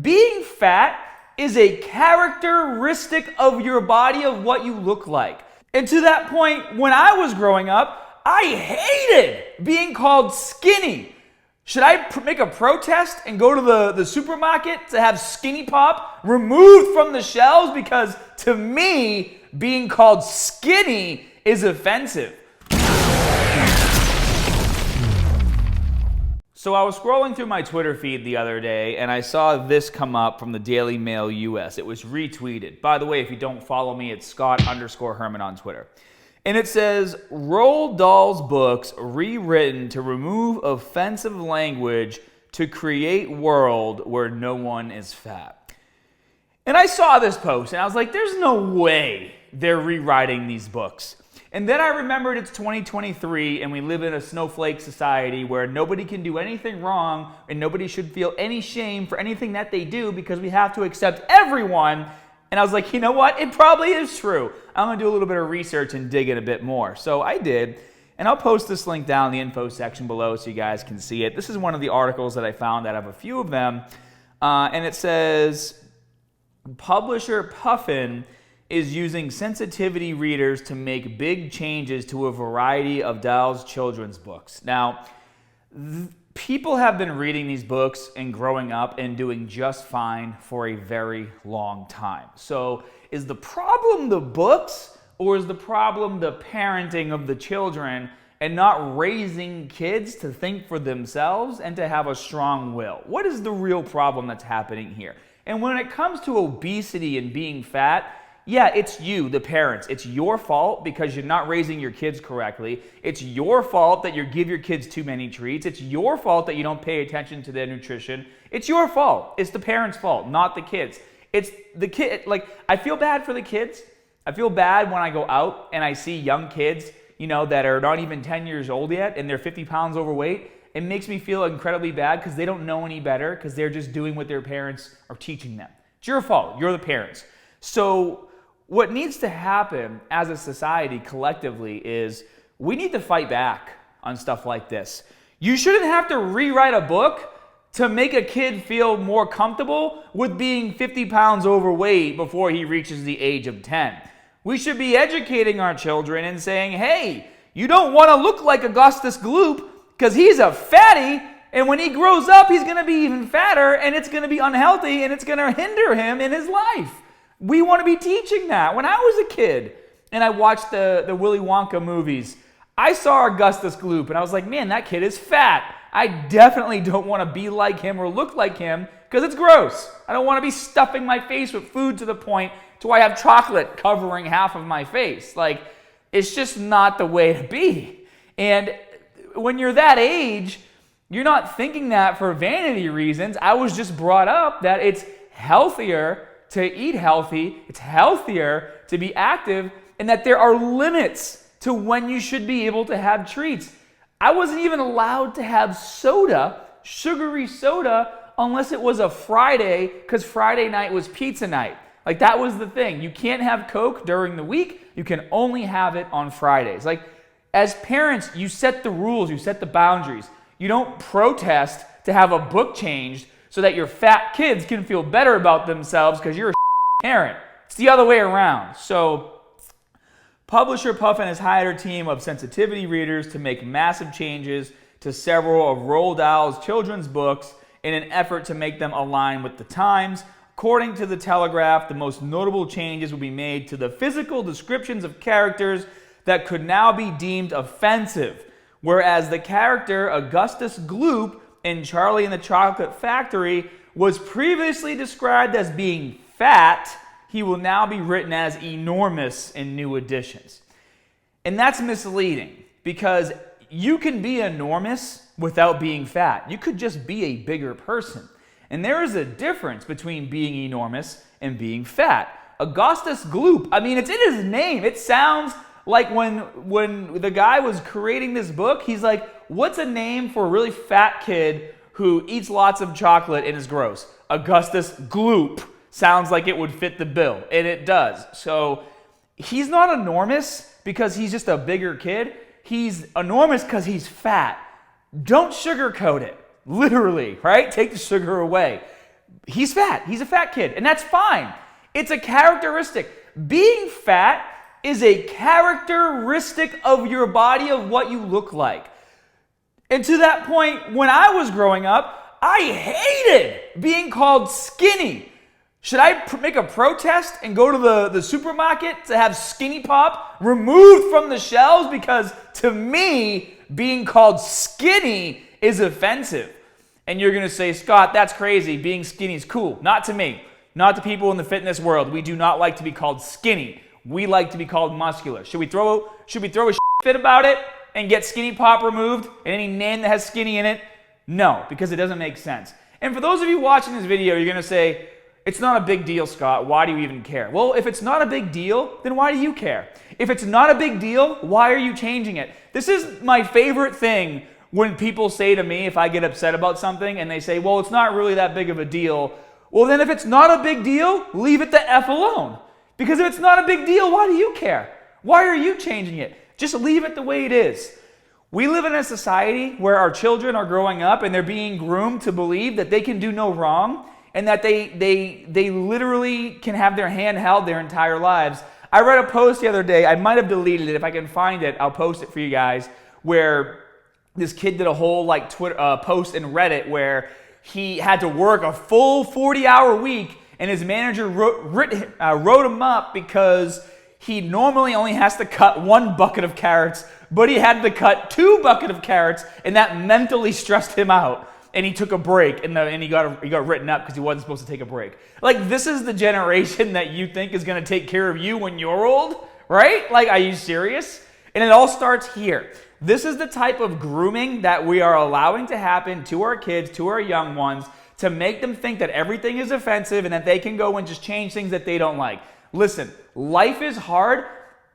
being fat is a characteristic of your body, of what you look like. And to that point, when I was growing up, I hated being called skinny. Should I make a protest and go to the supermarket to have Skinny Pop removed from the shelves? Because to me, being called skinny is offensive. So I was scrolling through my Twitter feed the other day and I saw this come up from the Daily Mail US. It was retweeted. By the way, if you don't follow me, it's Scott_Herman on Twitter. And it says, Roald Dahl's books rewritten to remove offensive language to create world where no one is fat. And I saw this post and I was like, there's no way they're rewriting these books. And then I remembered it's 2023 and we live in a snowflake society where nobody can do anything wrong and nobody should feel any shame for anything that they do because we have to accept everyone. And I was like, you know what? It probably is true. I'm going to do a little bit of research and dig in a bit more. So I did. And I'll post this link down in the info section below so you guys can see it. This is one of the articles that I found out of a few of them. And it says, publisher Puffin is using sensitivity readers to make big changes to a variety of Dahl's children's books. Now, people have been reading these books and growing up and doing just fine for a very long time. So is the problem the books, or is the problem the parenting of the children and not raising kids to think for themselves and to have a strong will? What is the real problem that's happening here? And when it comes to obesity and being fat, yeah, it's you, the parents. It's your fault because you're not raising your kids correctly. It's your fault that you give your kids too many treats. It's your fault that you don't pay attention to their nutrition. It's your fault. It's the parents' fault, not the kids. It's the kid. Like, I feel bad for the kids. I feel bad when I go out and I see young kids, that are not even 10 years old yet and they're 50 pounds overweight. It makes me feel incredibly bad because they don't know any better because they're just doing what their parents are teaching them. It's your fault. You're the parents. So what needs to happen as a society collectively is we need to fight back on stuff like this. You shouldn't have to rewrite a book to make a kid feel more comfortable with being 50 pounds overweight before he reaches the age of 10. We should be educating our children and saying, hey, you don't want to look like Augustus Gloop because he's a fatty, and when he grows up, he's going to be even fatter, and it's going to be unhealthy, and it's going to hinder him in his life. We want to be teaching that. When I was a kid and I watched the Willy Wonka movies, I saw Augustus Gloop and I was like, man, that kid is fat. I definitely don't want to be like him or look like him because it's gross. I don't want to be stuffing my face with food to the point to where I have chocolate covering half of my face. Like, it's just not the way to be. And when you're that age, you're not thinking that for vanity reasons. I was just brought up that it's healthier to eat healthy, it's healthier to be active, and that there are limits to when you should be able to have treats. I wasn't even allowed to have soda, sugary soda, unless it was a Friday, because Friday night was pizza night. Like, that was the thing. You can't have Coke during the week. You can only have it on Fridays. Like, as parents, you set the rules, you set the boundaries. You don't protest to have a book changed so that your fat kids can feel better about themselves because you're a parent. It's the other way around. So, publisher Puffin has hired a team of sensitivity readers to make massive changes to several of Roald Dahl's children's books in an effort to make them align with the times. According to The Telegraph, the most notable changes will be made to the physical descriptions of characters that could now be deemed offensive, whereas the character Augustus Gloop in Charlie and the Chocolate Factory was previously described as being fat, he will now be written as enormous in new editions. And that's misleading because you can be enormous without being fat. You could just be a bigger person. And there is a difference between being enormous and being fat. Augustus Gloop, I mean, it's in his name. It sounds like when the guy was creating this book, he's like, what's a name for a really fat kid who eats lots of chocolate and is gross? Augustus Gloop sounds like it would fit the bill, and it does. So he's not enormous because he's just a bigger kid. He's enormous because he's fat. Don't sugarcoat it, literally, right? Take the sugar away. he's fat. He's a fat kid, and that's fine. It's a characteristic. Being fat is a characteristic of your body, of what you look like. And to that point, when I was growing up, I hated being called skinny. Should I make a protest and go to the supermarket to have Skinny Pop removed from the shelves? Because to me, being called skinny is offensive. And you're going to say, Scott, that's crazy. Being skinny is cool. Not to me. Not to people in the fitness world. We do not like to be called skinny. We like to be called muscular. Should we throw a fit about it and get Skinny Pop removed and any name that has skinny in it? No, because it doesn't make sense. And for those of you watching this video, you're going to say, it's not a big deal, Scott. Why do you even care? Well, if it's not a big deal, then why do you care? If it's not a big deal, why are you changing it? This is my favorite thing when people say to me, if I get upset about something, and they say, well, it's not really that big of a deal. Well, then if it's not a big deal, leave it the F alone. Because if it's not a big deal, why do you care? Why are you changing it? Just leave it the way it is. We live in a society where our children are growing up and they're being groomed to believe that they can do no wrong, and that they literally can have their hand held their entire lives. I read a post the other day. I might have deleted it. If I can find it, I'll post it for you guys, where this kid did a whole Twitter post in Reddit where he had to work a full 40-hour week, and his manager wrote him up because he normally only has to cut 1 bucket of carrots, but he had to cut 2 buckets of carrots, and that mentally stressed him out. And he took a break, and he got written up because he wasn't supposed to take a break. Like, this is the generation that you think is going to take care of you when you're old, right? Like, are you serious? And it all starts here. This is the type of grooming that we are allowing to happen to our kids, to our young ones, to make them think that everything is offensive and that they can go and just change things that they don't like. Listen, life is hard.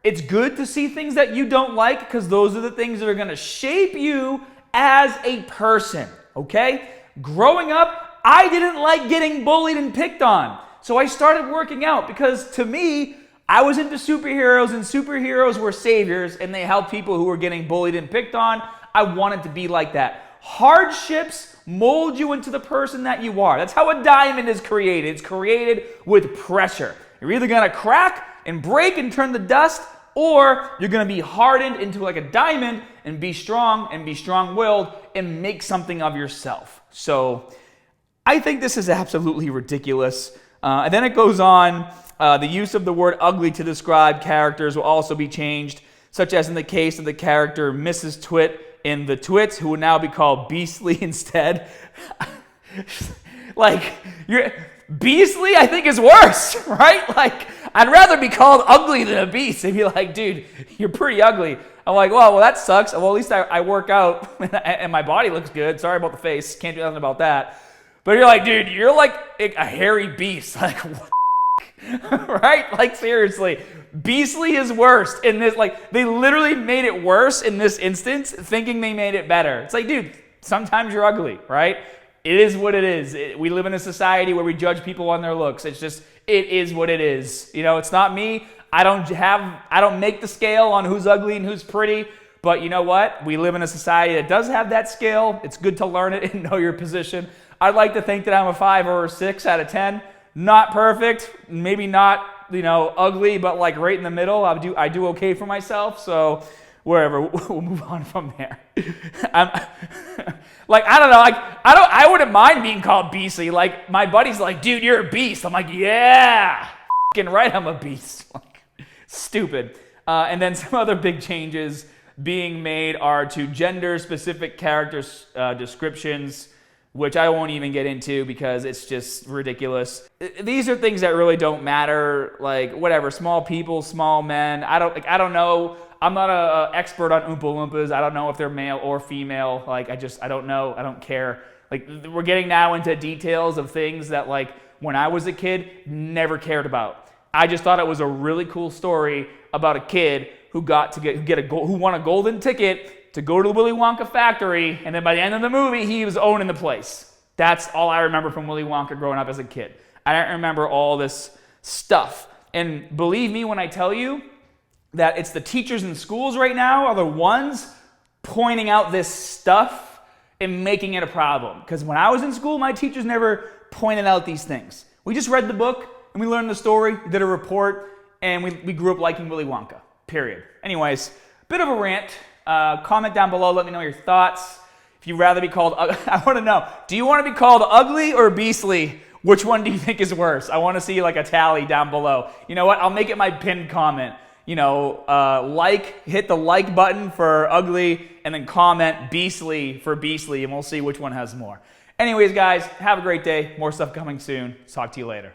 It's good to see things that you don't like, because those are the things that are going to shape you as a person. Okay? Growing up, I didn't like getting bullied and picked on. So I started working out because, to me, I was into superheroes, and superheroes were saviors, and they helped people who were getting bullied and picked on. I wanted to be like that. Hardships mold you into the person that you are. That's how a diamond is created. It's created with pressure. You're either going to crack and break and turn to dust, or you're going to be hardened into like a diamond and be strong-willed and make something of yourself. So I think this is absolutely ridiculous. And then it goes on, the use of the word ugly to describe characters will also be changed, such as in the case of the character Mrs. Twit in The Twits, who will now be called Beastly instead. Beastly, I think, is worse, right? Like, I'd rather be called ugly than a beast. They'd be like, dude, you're pretty ugly. I'm like, well, that sucks. Well, at least I work out and my body looks good. Sorry about the face. Can't do nothing about that. But you're like, dude, you're like a hairy beast. Like, what? Right? Like, seriously. Beastly is worse in this. Like, they literally made it worse in this instance, thinking they made it better. It's like, dude, sometimes you're ugly, right? It is what it is. We live in a society where we judge people on their looks. It's just, it is what it is. You know, it's not me. I don't make the scale on who's ugly and who's pretty. But you know what? We live in a society that does have that scale. It's good to learn it and know your position. I'd like to think that I'm a 5 or a 6 out of 10. Not perfect. Maybe not, ugly, but like right in the middle. I do okay for myself. So wherever, we'll move on from there. I don't know. I wouldn't mind being called beastly. Like, my buddy's like, dude, you're a beast. I'm like, yeah, f***ing right, I'm a beast. Like, stupid. And then some other big changes being made are to gender-specific character descriptions, which I won't even get into because it's just ridiculous. These are things that really don't matter. Like, whatever, small people, small men. I don't know. I'm not an expert on Oompa Loompas. I don't know if they're male or female. Like, I don't know. I don't care. Like, we're getting now into details of things that, like, when I was a kid, never cared about. I just thought it was a really cool story about a kid who who won a golden ticket to go to the Willy Wonka factory, and then by the end of the movie, he was owning the place. That's all I remember from Willy Wonka growing up as a kid. I don't remember all this stuff. And believe me when I tell you that it's the teachers in schools right now are the ones pointing out this stuff and making it a problem. Because when I was in school, my teachers never pointing out these things. We just read the book, and we learned the story, did a report, and we grew up liking Willy Wonka, period. Anyways, bit of a rant. Comment down below, let me know your thoughts. If you'd rather be called, I want to know, do you want to be called ugly or beastly? Which one do you think is worse? I want to see like a tally down below. You know what? I'll make it my pinned comment. You know, hit the like button for ugly, and then comment beastly for beastly, and we'll see which one has more. Anyways, guys, have a great day. More stuff coming soon. Talk to you later.